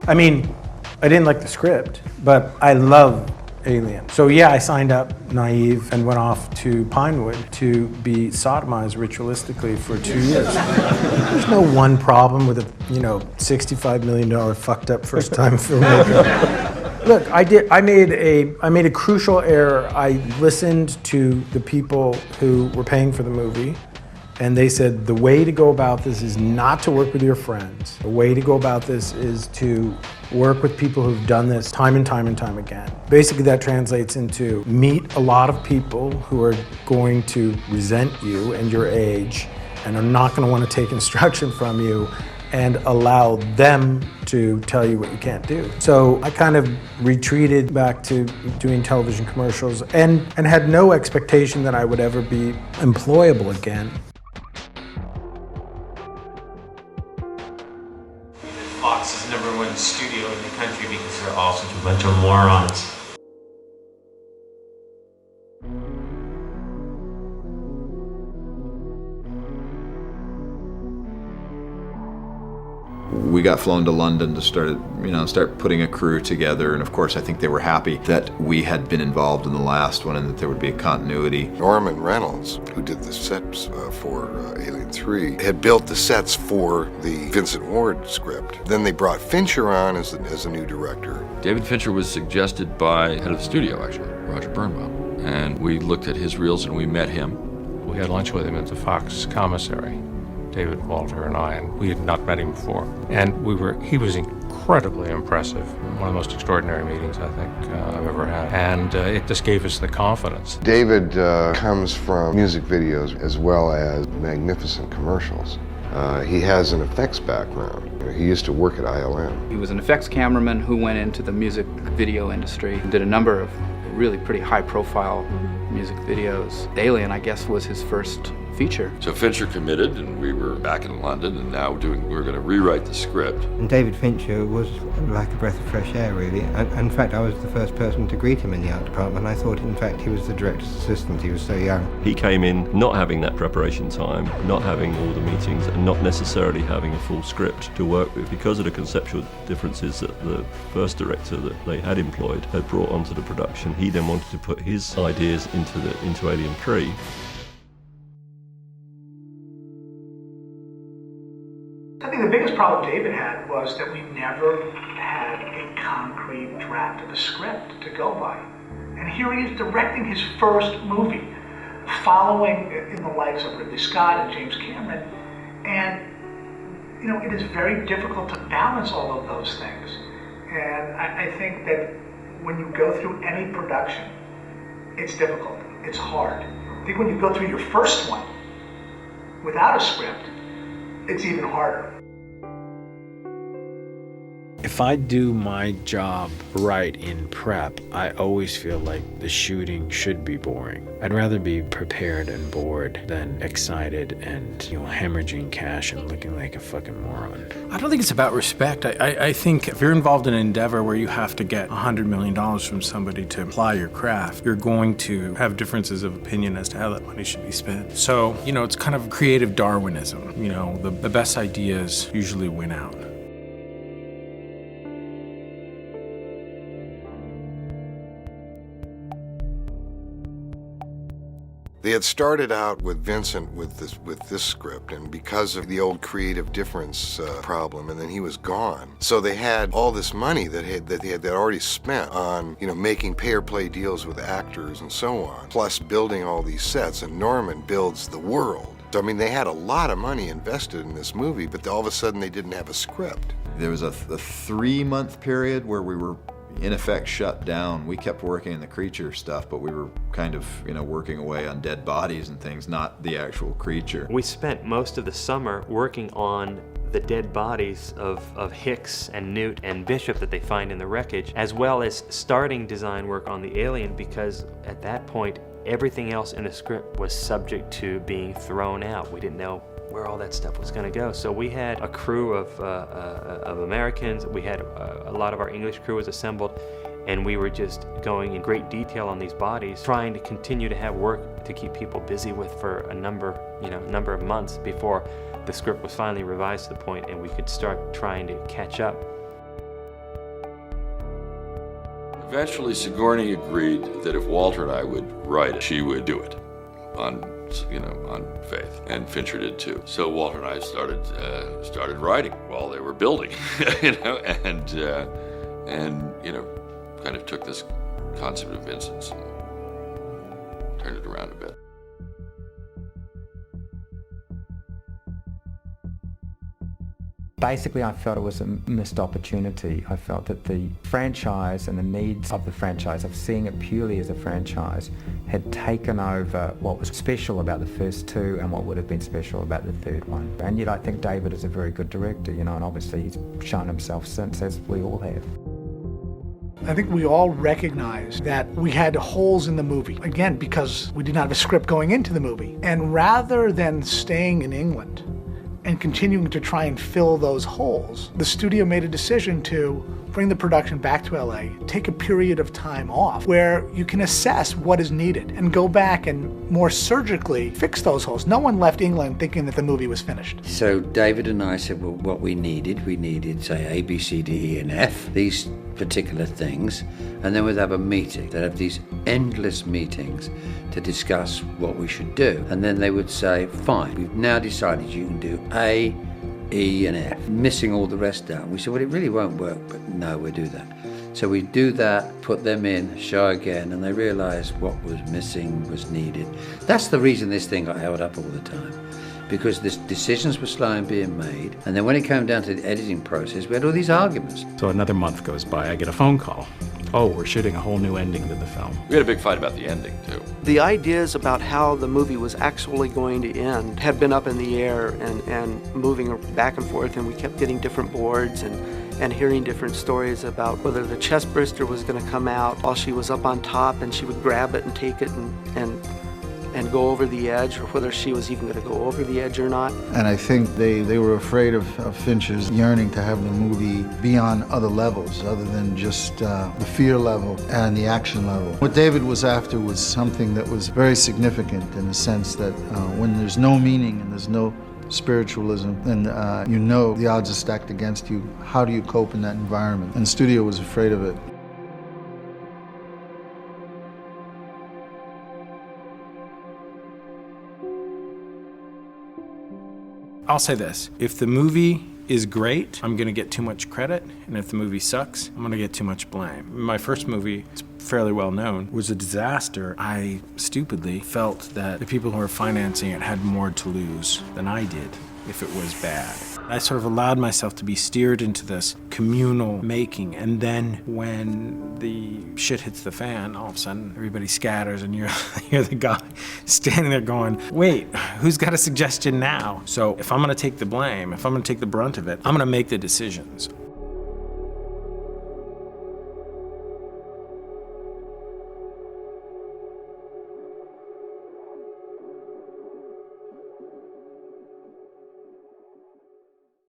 I mean, I didn't like the script, but I love Alien. So yeah, I signed up naive and went off to Pinewood to be sodomized ritualistically for 2 years. There's no one problem with a, $65 million fucked up first time filmmaker. Look, I made a crucial error. I listened to the people who were paying for the movie, and they said the way to go about this is not to work with your friends. The way to go about this is to work with people who've done this time and time and time again. Basically, that translates into meet a lot of people who are going to resent you and your age and are not going to want to take instruction from you, and allow them to tell you what you can't do. So I kind of retreated back to doing television commercials and had no expectation that I would ever be employable again. Fox is #1 studio in the country because they're all such a bunch of morons. We got flown to London to start putting a crew together, and of course I think they were happy that we had been involved in the last one and that there would be a continuity. Norman Reynolds, who did the sets for Alien³ had built the sets for the Vincent Ward script. Then they brought Fincher on as a new director. David Fincher was suggested by head of the studio, actually, Roger Birnbaum, and we looked at his reels and we met him. We had lunch with him at the Fox commissary, David, Walter, and I, and we had not met him before. And he was incredibly impressive. One of the most extraordinary meetings I think I've ever had. And it just gave us the confidence. David comes from music videos as well as magnificent commercials. He has an effects background. He used to work at ILM. He was an effects cameraman who went into the music video industry and did a number of really pretty high-profile music videos. Alien, I guess, was his first feature. So Fincher committed, and we were back in London, and now we're going to rewrite the script. And David Fincher was like a breath of fresh air, really. And in fact, I was the first person to greet him in the art department. I thought, in fact, he was the director's assistant. He was so young. He came in not having that preparation time, not having all the meetings, and not necessarily having a full script to work with because of the conceptual differences that the first director that they had employed had brought onto the production. He then wanted to put his ideas into Alien³. I think the biggest problem David had was that we never had a concrete draft of a script to go by. And here he is directing his first movie, following in the likes of Ridley Scott and James Cameron. And, it is very difficult to balance all of those things. And I think that when you go through any production, it's difficult, it's hard. I think when you go through your first one without a script, it's even harder. If I do my job right in prep, I always feel like the shooting should be boring. I'd rather be prepared and bored than excited and, hemorrhaging cash and looking like a fucking moron. I don't think it's about respect. I think if you're involved in an endeavor where you have to get $100 million from somebody to apply your craft, you're going to have differences of opinion as to how that money should be spent. So, it's kind of creative Darwinism. The best ideas usually win out. They had started out with Vincent with this script, and because of the old creative difference problem, and then he was gone. So they had all this money that they had already spent on making pay-or-play deals with actors and so on, plus building all these sets. And Norman builds the world. So they had a lot of money invested in this movie, but all of a sudden they didn't have a script. There was a 3-month period where we were in effect shut down. We kept working in the creature stuff, but we were kind of, working away on dead bodies and things, not the actual creature. We spent most of the summer working on the dead bodies of Hicks and Newt and Bishop that they find in the wreckage, as well as starting design work on the Alien, because at that point, everything else in the script was subject to being thrown out. We didn't know where all that stuff was going to go. So we had a crew of Americans. We had a lot of our English crew was assembled, and we were just going in great detail on these bodies, trying to continue to have work to keep people busy with for a number of months before the script was finally revised to the point and we could start trying to catch up. Eventually, Sigourney agreed that if Walter and I would write it, she would do it on faith, and Fincher did too. So Walter and I started writing while they were building, and kind of took this concept of Vincent's and turned it around a bit. Basically, I felt it was a missed opportunity. I felt that the franchise and the needs of the franchise, of seeing it purely as a franchise, had taken over what was special about the first two and what would have been special about the third one. And yet I think David is a very good director, and obviously he's shown himself since, as we all have. I think we all recognize that we had holes in the movie, again, because we did not have a script going into the movie. And rather than staying in England and continuing to try and fill those holes, the studio made a decision to bring the production back to LA, take a period of time off where you can assess what is needed and go back and more surgically fix those holes. No one left England thinking that the movie was finished. So David and I said, well, what we needed, say A, B, C, D, E, and F, these particular things, and then we'd have a meeting. They'd have these endless meetings to discuss what we should do. And then they would say, fine, we've now decided you can do A, E, and F, missing all the rest down. We said, well, it really won't work, but no, we'll do that. So we do that, put them in, show again, and they realize what was missing was needed. That's the reason this thing got held up all the time, because the decisions were slow in being made, and then when it came down to the editing process, we had all these arguments. So another month goes by, I get a phone call. Oh, we're shooting a whole new ending to the film. We had a big fight about the ending, too. The ideas about how the movie was actually going to end had been up in the air and moving back and forth, and we kept getting different boards and hearing different stories about whether the chest burster was going to come out while she was up on top and she would grab it and take it and go over the edge, or whether she was even going to go over the edge or not. And I think they were afraid of Fincher's yearning to have the movie be on other levels other than just the fear level and the action level. What David was after was something that was very significant in the sense that when there's no meaning and there's no spiritualism, and the odds are stacked against you, how do you cope in that environment? And the studio was afraid of it. I'll say this, if the movie is great, I'm gonna get too much credit, and if the movie sucks, I'm gonna get too much blame. My first movie, it's fairly well known, was a disaster. I stupidly felt that the people who were financing it had more to lose than I did if it was bad. I sort of allowed myself to be steered into this communal making, and then when the shit hits the fan, all of a sudden everybody scatters and you're the guy standing there going, wait, who's got a suggestion now? So if I'm gonna take the blame, if I'm gonna take the brunt of it, I'm gonna make the decisions.